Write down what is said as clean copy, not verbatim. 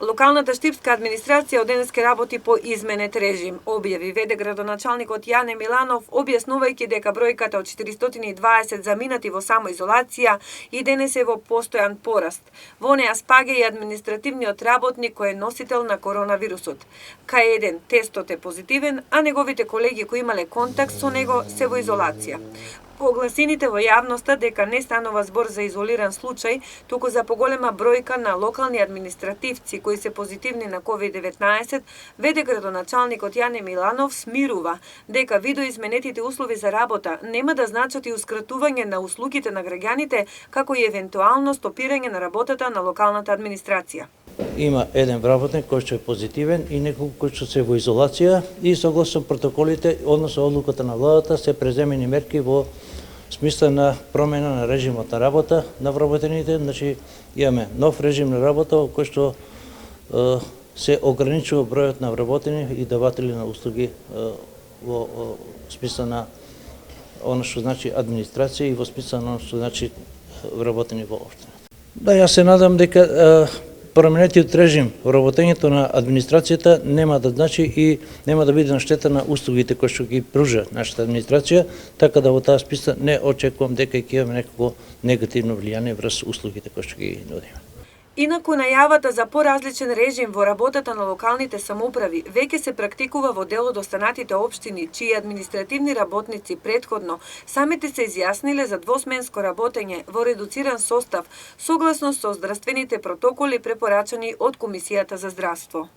Локалната штипска администрација од денеска работи по изменет режим, објави веде градоначалникот Јане Миланов, објаснувајќи дека бројката од 420 заминати во самоизолација и денес е во постојан пораст. Во неа спаѓа и административниот работник кој е носител на коронавирусот. Кај еден тестот е позитивен, а неговите колеги кои имале контакт со него се во изолација. По огласените во јавноста дека не станува збор за изолиран случај, туку за поголема бројка на локални административци кои се позитивни на COVID-19, веде градоначалникот Јане Миланов смирува дека видоизменетите услови за работа нема да значат и ускратување на услугите на граѓаните, како и евентуално стопирање на работата на локалната администрација. Има еден вработник кој што е позитивен и неколку кои што се во изолација и согласно протоколите, односно одлуката на владата, се преземени мерки во смисла на промена на режимот на работа на вработените. Значи, имаме нов режим на работа во кој што се ограничува бројот на вработени и даватели на услуги во смисла на оно што значи администрација и во смисла на оно што значи вработени во општина. Да, јас се надам дека променетиот режим во работењето на администрацијата нема да значи и нема да биде на штета на услугите кои што ги пружа нашата администрација, така да во таа списа не очекувам дека ќе имаме некако негативно влијание врз услугите кои што ги нудиме. Инаку најавата за поразличен режим во работата на локалните самоуправи веќе се практикува во дел од останатите општини, чии административни работници претходно самите се изјасниле за двосменско работење во редуциран состав согласно со здравствените протоколи препорачани од Комисијата за здравство.